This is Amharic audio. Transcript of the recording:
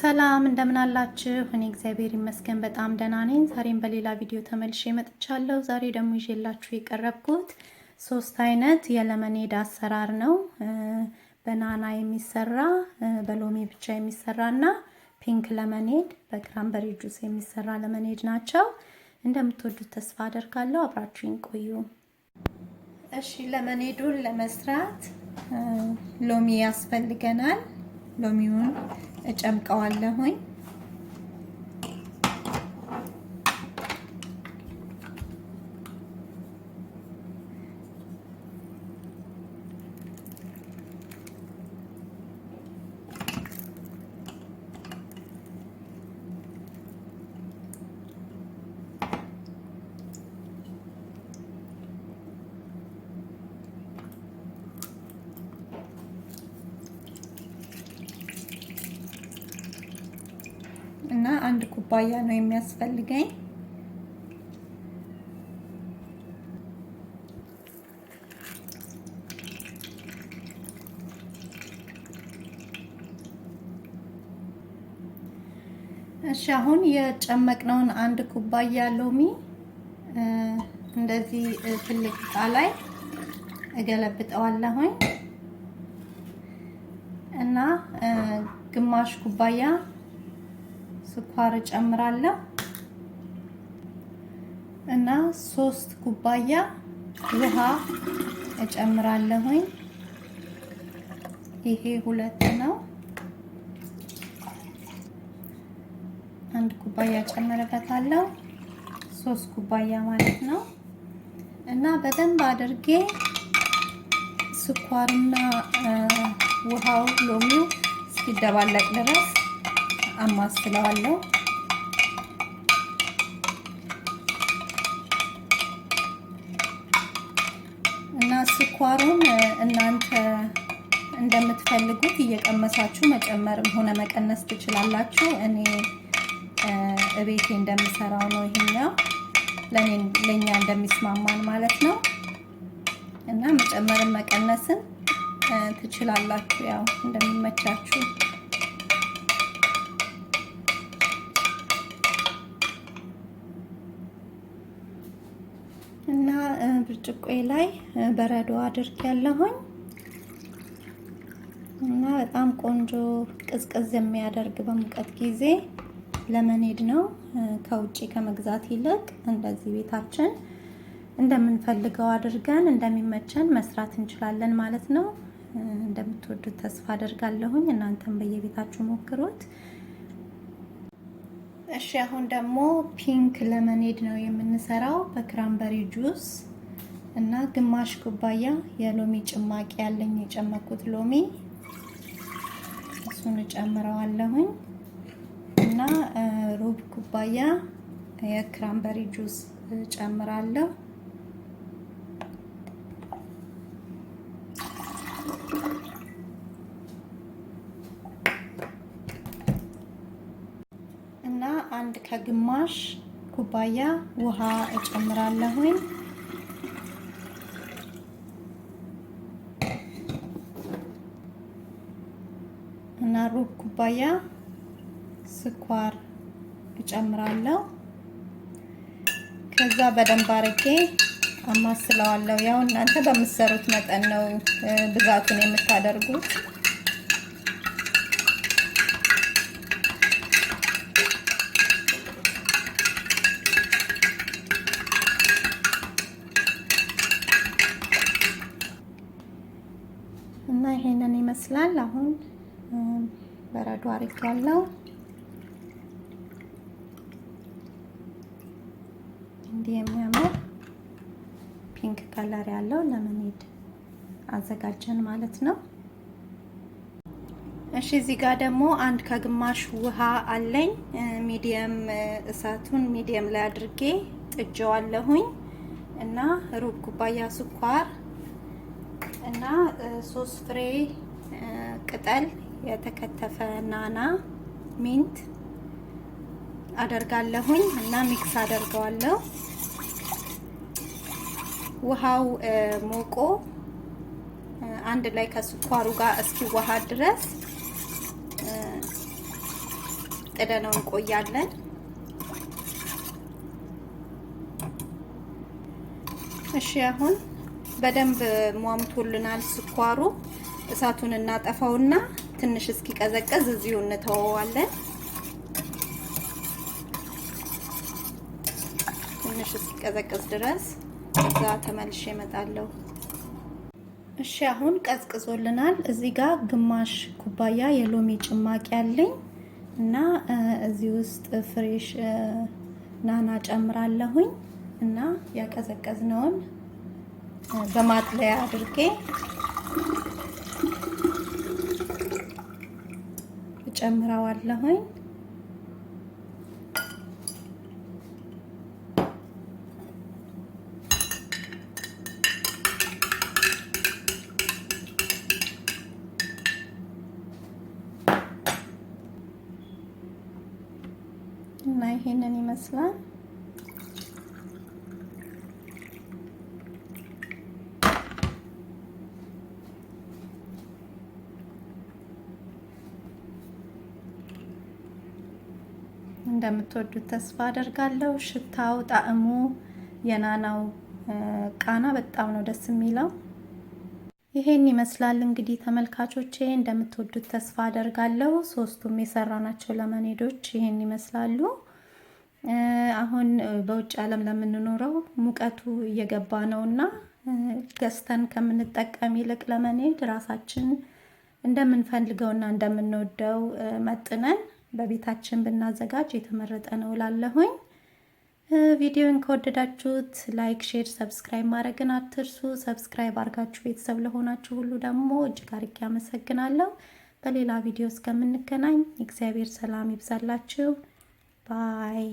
ሰላም እንደምን አላችሁ? እኔ እግዚአብሔር ይመስገን በጣም ደህና ነኝ። ዛሬም በሌላ ቪዲዮ ተመልሼ መጥቻለሁ። ዛሬ ደግሞ ይዤላችሁ የቀረብኩት 3 አይነት የሌመኔድ አሰራር ነው። በናና የሚሰራ፣ በሎሚ ብቻ የሚሰራና ፒንክ ሌመኔድ በክራንበሪ ጁስ የሚሰራ ሌመኔድ ናቸው። እንደምትወዱት ተስፋ አደርጋለሁ። አብራችሁኝ ቆዩ። እሺ፣ ሌመኔዱን ለመስራት ሎሚ ያስፈልገናል። ሎሚውን እጨምቀዋለሁኝ። እና 1 ኩባያ ነው የሚያስፈልገኝ። እሺ፣ አሁን የጨመቅነውን 1 ኩባያ ሎሚ እንደዚህ ትልቅ ዕቃ ላይ እገለብጠዋለሁኝ እና ግማሽ ኩባያ ስኳር ጨምራለሁ እና 3 ኩባያ ውሃ እጨምራለሁኝ። ይሄ 2 ነው። 1 ኩባያ ጨምረበታለሁ፣ 3 ኩባያ ማለት ነው። እና በደንብ አድርጌ ስኳርና ውሃው ሎሚው እስኪደባለቅ ድረስ አማስለዋለሁ። እና ስኳሩን እናንተ እንደምትፈልጉት እየቀመሳችሁ መጨመርም ሆነ መቀነስ ትችላላችሁ። እኔ እቤቴ እንደምሰራው ነው ይሄኛው ለኛ እንደሚስማማን ማለት ነው። እና መጨመርም መቀነስን ትችላላችሁ ያው እንደሚመቻችሁ። እና ብርጭቆዬ ላይ በረዶ አድርጌያለሁኝ እና በጣም ቆንጆ ቅዝቅዝ የሚያደርግ በሙቀት ጊዜ ሌመኔድ ነው። ከውጪ ከመግዛት ይልቅ እንደዚህ ቤታችን እንደምንፈልገው አድርገን እንደሚመቸን መስራት እንችላለን ማለት ነው። እንደምትወዱት ተስፋ አደርጋለሁኝ። እናንተም በየቤታችሁ ሞክሩት። እሺ፣ አሁን ደግሞ ፒንክ ሌመኔድ ነው የምንሰራው በክራንበሪ ጁስ እና ግማሽ ኩባያ የሎሚ ጭማቂ ያለኝ የጨመኩት ሎሚ እሱን እጨምረዋለሁኝ እና ሩብ ኩባያ የክራንበሪ ጁስ እጨምራለሁ። እና 1 ከግማሽ ኩባያ ውሃ እጨምራለሁኝ እና ሩብ ኩባያ ስኳር እጨምራለሁ። ከዛ በደንብ አድርጌ አማስለዋለሁ። ያው እናንተ በምትሰሩት መጠን ነው ብዛቱን የምታደርጉት። እና ይሄንን ይመስላል። አሁን በረዶ አድርጌያለሁ። እንዲህ የሚያምር ፒንክ ከለር ያለው ሌመኔድ አዘጋጀን ማለት ነው። እሺ፣ እዚህ ጋር ደግሞ 1 ከግማሽ ውሃ አለኝ። ሚዲየም እሳቱን ሚዲየም ላይ አድርጌ ጥጄዋለሁኝ እና ሩብ ኩባያ ስኳር እና 3 ፍሬ ቅጠል የተከተፈ ናና ሚንት አደርጋለሁኝ እና ሚክስ አደርገዋለሁ። ውሃው ሞቆ አንድ ላይ ከስኳሩ ጋር እስኪዋሃድ ድረስ ጥደነው እንቆያለን። እሺ አሁን በደንብ ሟምቶልናል ስኳሩ። እሳቱን እናጠፋውና ትንሽ እስኪቀዘቀዝ እዚሁ እንተወዋለን። ትንሽ እስኪቀዘቅዝ ድረስ እዛ ተመልሼ እመጣለሁ። እሺ አሁን ቀዝቅዞልናል። እዚህ ጋር ግማሽ ኩባያ የሎሚ ጭማቂ አለኝ እና እዚህ ውስጥ ፍሬሽ ናና ጨምራለሁኝ እና ያቀዘቀዝነውን በማጥለያ አድርጌ ጨምራዋለሁኝ። እና ይሄንን ይመስላል። እንደምትወዱት ተስፋ አደርጋለሁ። ሽታው፣ ጣዕሙ፣ የናናው ቃና በጣም ነው ደስ የሚለው። ይሄን ይመስላል እንግዲህ ተመልካቾቼ፣ እንደምትወዱት ተስፋ አደርጋለሁ። ሶስቱም የሰራናቸው ለመኔዶች ይሄን ይመስላሉ። አሁን በውጭ ዓለም ለምንኖረው ሙቀቱ እየገባ ነውና ገዝተን ከምንጠቀም ይልቅ ለመኔድ ራሳችን እንደምንፈልገውና እንደምንወደው መጥነን በቤታችን ብናዘጋጅ የተመረጠ ነው እላለሁኝ። ቪዲዮን ከወደዳችሁት ላይክ፣ ሼር፣ ሰብስክራይብ ማድረግን አትርሱ። ሰብስክራይብ አድርጋችሁ ቤተሰብ ለሆናችሁ ሁሉ ደግሞ እጅግ አድርጌ አመሰግናለሁ። በሌላ ቪዲዮ እስከምንገናኝ እግዚአብሔር ሰላም ይብዛላችሁ። ባይ